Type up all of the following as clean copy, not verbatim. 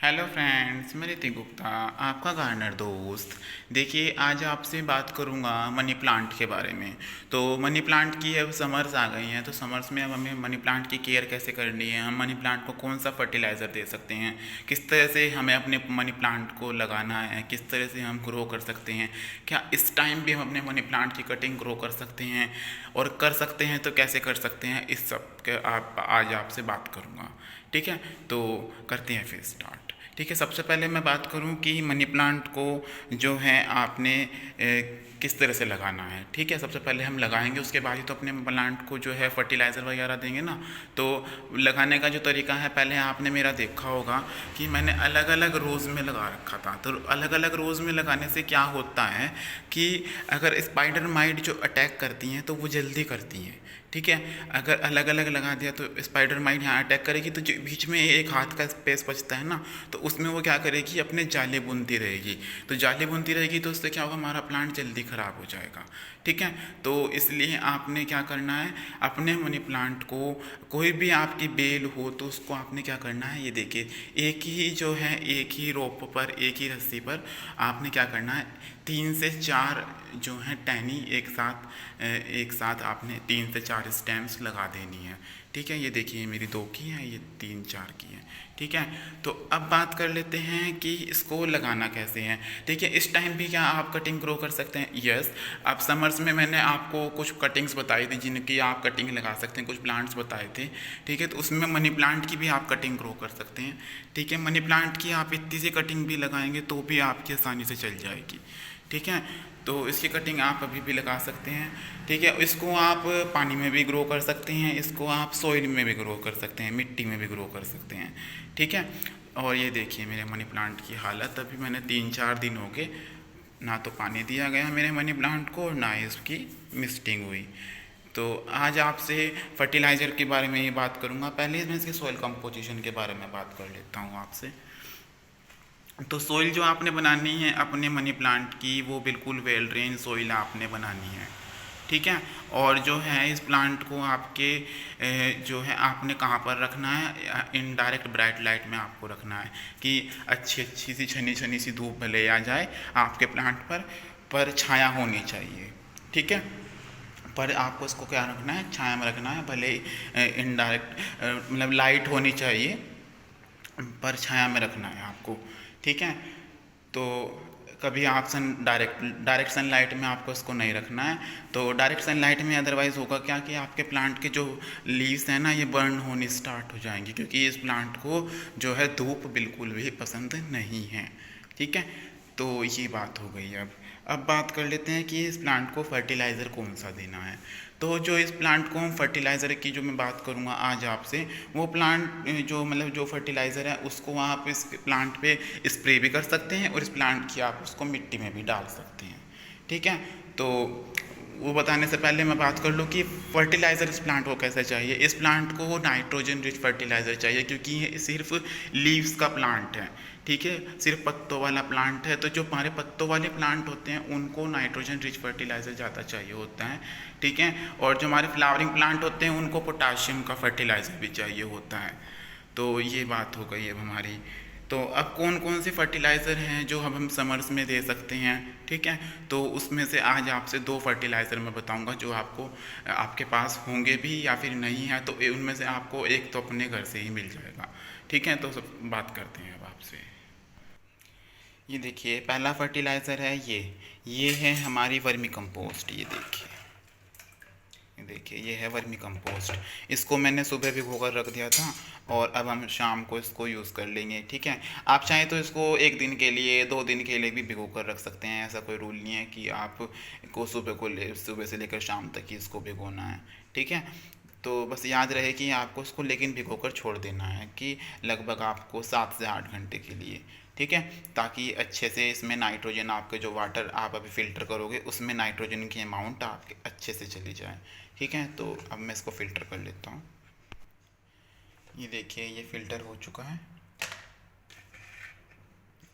Hello friends, मैं ऋतिक गुप्ता, आपका gardener दोस्त। देखिए, आज आपसे बात करूंगा मनी प्लांट के बारे में। तो मनी प्लांट की अब समर्स आ गई हैं, तो समर्स में अब हमें मनी प्लांट की केयर कैसे करनी है, हम मनी प्लांट को कौन सा फर्टिलाइज़र दे सकते हैं, किस तरह से हमें अपने मनी प्लांट को लगाना है, किस तरह से हम ग्रो कर सकते हैं, क्या इस टाइम भी हम अपने मनी प्लांट की कटिंग ग्रो कर सकते हैं, और कर सकते हैं तो कैसे कर सकते हैं, इस सब के आप आज आपसे बात करूँगा। ठीक है, तो करते हैं फिर स्टार्ट। ठीक है, सबसे पहले मैं बात करूं कि मनी प्लांट को जो है आपने किस तरह से लगाना है। ठीक है, सबसे पहले हम लगाएंगे, उसके बाद ही तो अपने प्लांट को जो है फर्टिलाइज़र वगैरह देंगे ना। तो लगाने का जो तरीका है, पहले आपने मेरा देखा होगा कि मैंने अलग अलग रोज़ में लगा रखा था। तो अलग अलग रोज़ में लगाने से क्या होता है कि अगर स्पाइडर माइट जो अटैक करती हैं तो वो जल्दी करती हैं। ठीक है, अगर अलग अलग लगा दिया तो स्पाइडर माइट यहाँ अटैक करेगी, तो जो बीच में एक हाथ का स्पेस बचता है ना, तो उसमें वो क्या करेगी, अपने जाले बुनती रहेगी। तो जाले बुनती रहेगी तो उससे क्या होगा, हमारा प्लांट जल्दी ख़राब हो जाएगा। ठीक है, तो इसलिए आपने क्या करना है, अपने मनी प्लांट को कोई भी आपकी बेल हो तो उसको आपने क्या करना है, ये देखिए, एक ही जो है, एक ही रोप पर, एक ही रस्सी पर आपने क्या करना है, 3 से 4 जो है टहनी एक साथ आपने 3 से 4 स्टेम्स लगा देनी है। ठीक है, ये देखिए मेरी 2 की है, ये 3 4 की है। ठीक है, तो अब बात कर लेते हैं कि इसको लगाना कैसे है। ठीक है, इस टाइम भी क्या आप कटिंग ग्रो कर सकते हैं? यस। अब समर्स में मैंने आपको कुछ कटिंग्स बताई थी जिनकी आप कटिंग लगा सकते हैं, कुछ प्लांट्स बताए थे। ठीक है, तो उसमें मनी प्लांट की भी आप कटिंग ग्रो कर सकते हैं। ठीक है, मनी प्लांट की आप इतनी सी कटिंग भी लगाएंगे तो भी आपकी आसानी से चल जाएगी। ठीक है, तो इसकी कटिंग आप अभी भी लगा सकते हैं। ठीक है, इसको आप पानी में भी ग्रो कर सकते हैं, इसको आप सॉइल में भी ग्रो कर सकते हैं, मिट्टी में भी ग्रो कर सकते हैं। ठीक है, और ये देखिए मेरे मनी प्लांट की हालत, अभी मैंने 3 4 दिन हो गए, ना तो पानी दिया गया मेरे मनी प्लांट को और ना ही इसकी मिस्टिंग हुई। तो आज आपसे फर्टिलाइज़र के बारे में ही बात करूँगा। पहले मैं इसके सॉइल कंपोजिशन के बारे में बात कर लेता हूँ आपसे। तो सोइल जो आपने बनानी है अपने मनी प्लांट की, वो बिल्कुल वेल ड्रेन सोइल आपने बनानी है। ठीक है, और जो है इस प्लांट को आपके जो है आपने कहाँ पर रखना है, इनडायरेक्ट ब्राइट लाइट में आपको रखना है, कि अच्छी अच्छी सी छनी छनी सी धूप भले आ जाए आपके प्लांट पर छाया होनी चाहिए। ठीक है, पर आपको इसको क्या रखना है, छाया में रखना है, भले इनडायरेक्ट मतलब लाइट होनी चाहिए, पर छाया में रखना है आपको। ठीक है, तो कभी आप डायरेक्ट सनलाइट में आपको इसको नहीं रखना है। तो डायरेक्ट सनलाइट में अदरवाइज़ होगा क्या कि आपके प्लांट के जो लीव्स हैं ना, ये बर्न होने स्टार्ट हो जाएंगी, क्योंकि इस प्लांट को जो है धूप बिल्कुल भी पसंद नहीं है। ठीक है, तो ये बात हो गई। अब बात कर लेते हैं कि इस प्लांट को फर्टिलाइज़र कौन सा देना है। तो जो इस प्लांट को हम फर्टिलाइज़र की जो मैं बात करूँगा आज आपसे, वो प्लांट जो मतलब जो फर्टिलाइज़र है उसको आप इस प्लांट पे स्प्रे भी कर सकते हैं, और इस प्लांट की आप उसको मिट्टी में भी डाल सकते हैं। ठीक है, तो वो बताने से पहले मैं बात कर लूँ कि फर्टिलाइज़र इस प्लांट को कैसा चाहिए। इस प्लांट को नाइट्रोजन रिच फर्टिलाइज़र चाहिए, क्योंकि ये सिर्फ लीव्स का प्लांट है। ठीक है, सिर्फ पत्तों वाला प्लांट है, तो जो हमारे पत्तों वाले प्लांट होते हैं उनको नाइट्रोजन रिच फर्टिलाइज़र ज़्यादा चाहिए होता है। ठीक है, और जो हमारे फ्लावरिंग प्लांट होते हैं उनको पोटाशियम का फर्टिलाइज़र भी चाहिए होता है। तो ये बात हो गई अब हमारी। तो अब कौन कौन से फर्टिलाइज़र हैं जो हम समर्स में दे सकते हैं। ठीक है, तो उसमें से आज आपसे 2 फर्टिलाइज़र मैं बताऊंगा जो आपको आपके पास होंगे भी या फिर नहीं है, तो उनमें से आपको एक तो अपने घर से ही मिल जाएगा। ठीक है, तो सब बात करते हैं अब आपसे। ये देखिए पहला फर्टिलाइज़र है, ये है हमारी वर्मी कंपोस्ट। ये देखिए ये है वर्मी कंपोस्ट। इसको मैंने सुबह भिगोकर रख दिया था, और अब हम शाम को इसको यूज़ कर लेंगे। ठीक है, आप चाहें तो इसको 1 दिन के लिए, 2 दिन के लिए भी भिगोकर रख सकते हैं, ऐसा कोई रूल नहीं है कि आप को सुबह से लेकर शाम तक ही इसको भिगोना है। ठीक है, तो बस याद रहे कि आपको इसको लेकिन भिगोकर छोड़ देना है, कि लगभग आपको 7 से 8 घंटे के लिए। ठीक है, ताकि अच्छे से इसमें नाइट्रोजन, आपके जो वाटर आप अभी फ़िल्टर करोगे उसमें नाइट्रोजन की अमाउंट आपके अच्छे से चली जाए। ठीक है, तो अब मैं इसको फ़िल्टर कर लेता हूँ। ये देखिए ये फ़िल्टर हो चुका है।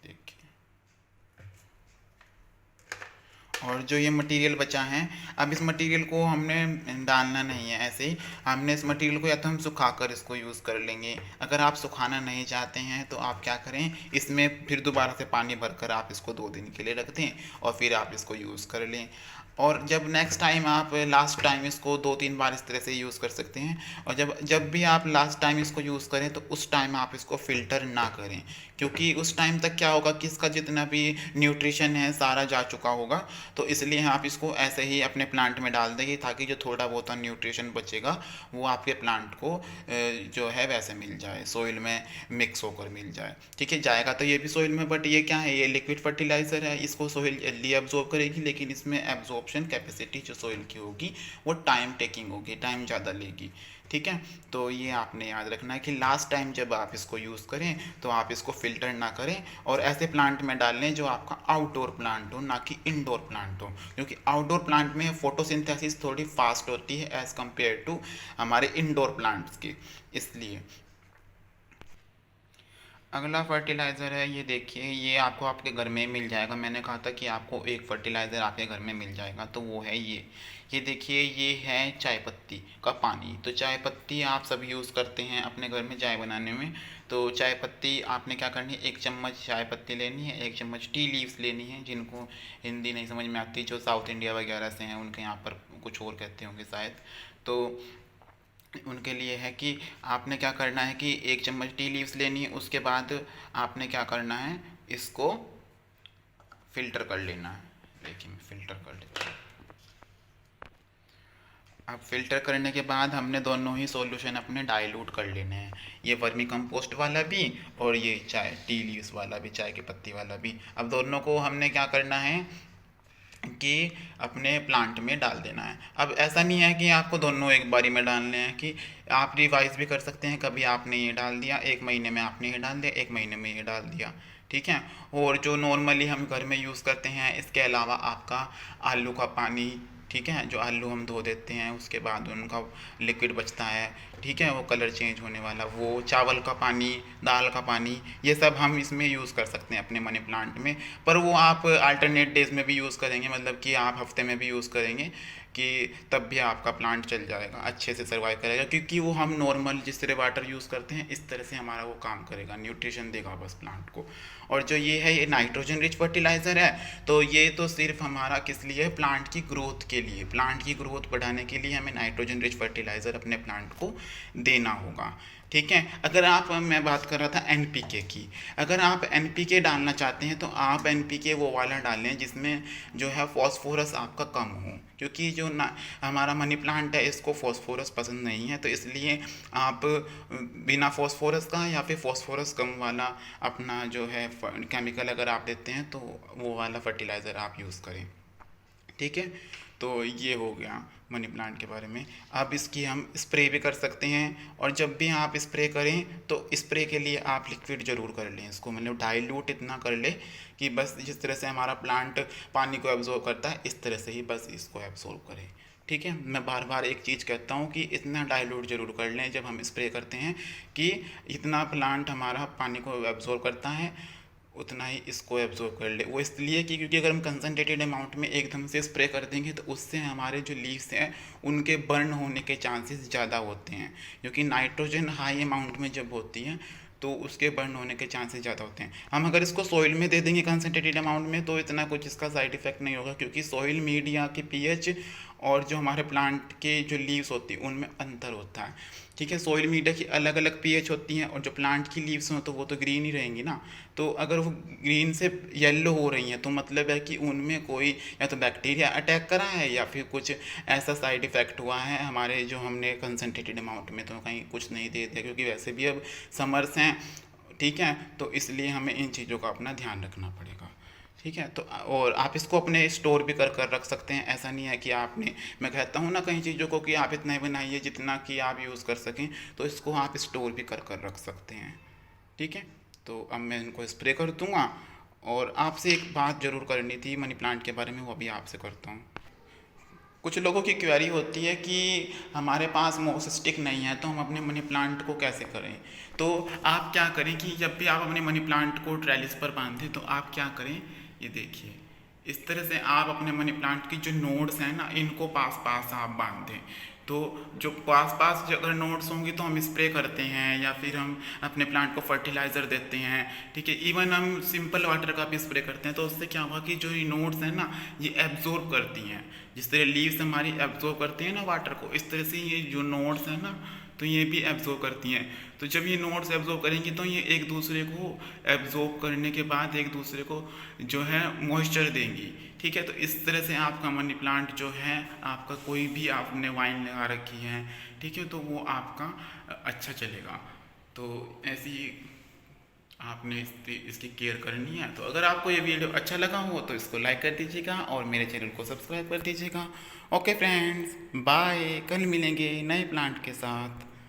देखिए, और जो ये मटेरियल बचा है, अब इस मटेरियल को हमने डालना नहीं है ऐसे ही, हमने इस मटेरियल को या तो हम सुखाकर इसको यूज़ कर लेंगे। अगर आप सुखाना नहीं चाहते हैं तो आप क्या करें, इसमें फिर दोबारा से पानी भरकर आप इसको 2 दिन के लिए रख दें और फिर आप इसको यूज़ कर लें। और जब नेक्स्ट टाइम आप लास्ट टाइम इसको 2-3 बार इस तरह से यूज़ कर सकते हैं। और जब जब भी आप लास्ट टाइम इसको यूज़ करें तो उस टाइम आप इसको फ़िल्टर ना करें, क्योंकि उस टाइम तक क्या होगा कि इसका जितना भी न्यूट्रिशन है सारा जा चुका होगा। तो इसलिए आप इसको ऐसे ही अपने प्लांट में डाल देंगे ताकि जो थोड़ा बहुत न्यूट्रिशन बचेगा वो आपके प्लांट को जो है वैसे मिल जाए, सोइल में मिक्स होकर मिल जाए। ठीक है, जाएगा तो ये भी सोइल में, बट ये क्या है, ये लिक्विड फर्टिलाइज़र है, इसको सोइल जल्दी एब्जॉर्ब करेगी, लेकिन इसमें एब्जॉर्प्शन कैपेसिटी जो सोइल की होगी वो टाइम टेकिंग होगी, टाइम ज़्यादा लेगी। ठीक है, तो ये आपने याद रखना है कि लास्ट टाइम जब आप इसको यूज़ करें तो आप इसको फ़िल्टर ना करें और ऐसे प्लांट में डाल लें जो आपका आउटडोर प्लांट हो, ना कि इंडोर प्लांट हो, क्योंकि आउटडोर प्लांट में फोटोसिंथेसिस थोड़ी फास्ट होती है एज़ कम्पेयर टू हमारे इंडोर प्लांट्स की, इसलिए। अगला फर्टिलाइज़र है, ये देखिए, ये आपको आपके घर में मिल जाएगा। मैंने कहा था कि आपको एक फर्टिलाइज़र आपके घर में मिल जाएगा, तो वो है ये देखिए, ये है चाय पत्ती का पानी। तो चाय पत्ती आप सब यूज़ करते हैं अपने घर में चाय बनाने में। तो चाय पत्ती आपने क्या करनी है, 1 चम्मच चाय पत्ती लेनी है, 1 चम्मच टी लीव्स लेनी है। जिनको हिंदी नहीं समझ में आती, जो साउथ इंडिया वगैरह से हैं, उनके यहाँ पर कुछ और कहते होंगे शायद, तो उनके लिए है कि आपने क्या करना है कि 1 चम्मच टी लीव्स लेनी है। उसके बाद आपने क्या करना है, इसको फ़िल्टर कर लेना है। देखिए मैं फ़िल्टर कर लेता हूँ। अब फ़िल्टर करने के बाद हमने दोनों ही सॉल्यूशन अपने डाइल्यूट कर लेने हैं, ये वर्मी कंपोस्ट वाला भी और ये चाय टी लीव्स वाला भी, चाय की पत्ती वाला भी। अब दोनों को हमने क्या करना है कि अपने प्लांट में डाल देना है। अब ऐसा नहीं है कि आपको दोनों एक बारी में डालने हैं, कि आप रिवाइज भी कर सकते हैं। कभी आपने ये डाल दिया, 1 महीने में आपने ये डाल दिया, 1 महीने में ये डाल दिया। ठीक है, और जो नॉर्मली हम घर में यूज़ करते हैं, इसके अलावा आपका आलू का पानी, ठीक है, जो आलू हम धो देते हैं उसके बाद उनका लिक्विड बचता है, ठीक है, वो कलर चेंज होने वाला, वो चावल का पानी, दाल का पानी, ये सब हम इसमें यूज़ कर सकते हैं अपने मनी प्लांट में। पर वो आप अल्टरनेट डेज में भी यूज़ करेंगे, मतलब कि आप हफ्ते में भी यूज़ करेंगे, कि तब भी आपका प्लांट चल जाएगा, अच्छे से सर्वाइव करेगा, क्योंकि वो हम नॉर्मल जिस तरह वाटर यूज़ करते हैं इस तरह से हमारा वो काम करेगा, न्यूट्रिशन देगा बस प्लांट को। और जो ये है, ये नाइट्रोजन रिच फर्टिलाइज़र है, तो ये तो सिर्फ हमारा किस लिए है, प्लांट की ग्रोथ के लिए, प्लांट की ग्रोथ बढ़ाने के लिए हमें नाइट्रोजन रिच फर्टिलाइज़र अपने प्लांट को देना होगा। ठीक है, अगर आप, मैं बात कर रहा था एनपीके की, अगर आप एनपीके डालना चाहते हैं तो आप एनपीके वो वाला डालें जिसमें जो है फॉस्फोरस आपका कम हो, क्योंकि जो ना हमारा मनी प्लांट है इसको फॉस्फोरस पसंद नहीं है, तो इसलिए आप बिना फॉस्फोरस का या फिर फॉस्फोरस कम वाला अपना जो है केमिकल अगर आप देते हैं तो वो वाला फर्टिलाइज़र आप यूज़ करें। ठीक है, तो ये हो गया मनी प्लांट के बारे में। अब इसकी हम स्प्रे भी कर सकते हैं, और जब भी आप स्प्रे करें तो स्प्रे के लिए आप लिक्विड ज़रूर कर लें इसको, मतलब डाइल्यूट इतना कर ले कि बस जिस तरह से हमारा प्लांट पानी को एब्जॉर्ब करता है इस तरह से ही बस इसको एब्जॉर्ब करे। ठीक है, मैं बार बार एक चीज़ कहता हूँ कि इतना डाइल्यूट ज़रूर कर लें जब हम स्प्रे करते हैं, कि इतना प्लांट हमारा पानी को एब्जॉर्ब करता है उतना ही इसको एब्जॉर्ब कर ले। वो इसलिए कि क्योंकि अगर हम कंसनट्रेटेड अमाउंट में एकदम से स्प्रे कर देंगे तो उससे हमारे जो लीव्स हैं उनके बर्न होने के चांसेस ज़्यादा होते हैं, क्योंकि नाइट्रोजन हाई अमाउंट में जब होती है तो उसके बर्न होने के चांसेस ज़्यादा होते हैं। हम अगर इसको सॉइल में दे देंगे कंसनट्रेटेड अमाउंट में तो इतना कुछ इसका साइड इफेक्ट नहीं होगा, क्योंकि सॉइल मीडिया की पीएच और जो हमारे प्लांट के जो लीव्स होती हैं उनमें अंतर होता है। ठीक है, सॉइल मीडिया की अलग अलग पीएच होती हैं, और जो प्लांट की लीव्स हों तो वो तो ग्रीन ही रहेंगी ना। तो अगर वो ग्रीन से येलो हो रही हैं तो मतलब है कि उनमें कोई या तो बैक्टीरिया अटैक करा है या फिर कुछ ऐसा साइड इफ़ेक्ट हुआ है हमारे जो हमने कंसनट्रेटेड अमाउंट में तो कहीं कुछ नहीं दे दिया, क्योंकि वैसे भी अब समर्स हैं। ठीक है, तो इसलिए हमें इन चीज़ों का अपना ध्यान रखना पड़ेगा। ठीक है, तो और आप इसको अपने स्टोर भी कर कर रख सकते हैं, ऐसा नहीं है कि आपने, मैं कहता हूँ ना कई चीज़ों को कि आप इतना ही बनाइए जितना कि आप यूज़ कर सकें, तो इसको आप स्टोर भी कर कर रख सकते हैं। ठीक है, तो अब मैं इनको स्प्रे कर दूँगा, और आपसे एक बात ज़रूर करनी थी मनी प्लांट के बारे में, वो अभी आपसे करता हूँ। कुछ लोगों की क्वेरी होती है कि हमारे पास मोस स्टिक नहीं है तो हम अपने मनी प्लांट को कैसे करें। तो आप क्या करें कि जब भी आप अपने मनी प्लांट को ट्रेलिस पर बांधें तो आप क्या करें, ये देखिए, इस तरह से आप अपने मनी प्लांट की जो नोड्स हैं ना, इनको पास पास आप बांध दें। तो जो पास पास जो अगर नोड्स होंगी तो हम स्प्रे करते हैं या फिर हम अपने प्लांट को फर्टिलाइज़र देते हैं, ठीक है। इवन हम सिंपल वाटर का भी स्प्रे करते हैं। तो उससे क्या होगा कि जो ये नोड्स हैं ना, ये एब्जॉर्ब करती हैं। जिस तरह लीव्स हमारी एब्जॉर्ब करती हैं ना वाटर को, इस तरह से ये जो नोड्स हैं ना, तो ये भी एब्जॉर्ब करती हैं। तो जब ये नोड्स एब्जॉर्ब करेंगी तो ये एक दूसरे को एब्जॉर्ब करने के बाद एक दूसरे को जो है मॉइस्चर देंगी, ठीक है। तो इस तरह से आपका मनी प्लांट जो है, आपका कोई भी आपने वाइन लगा रखी है, ठीक है, तो वो आपका अच्छा चलेगा। तो ऐसी आपने इसकी केयर करनी है। तो अगर आपको ये वीडियो अच्छा लगा हो तो इसको लाइक कर दीजिएगा और मेरे चैनल को सब्सक्राइब कर दीजिएगा। Okay friends, bye. कल मिलेंगे नए प्लांट के साथ।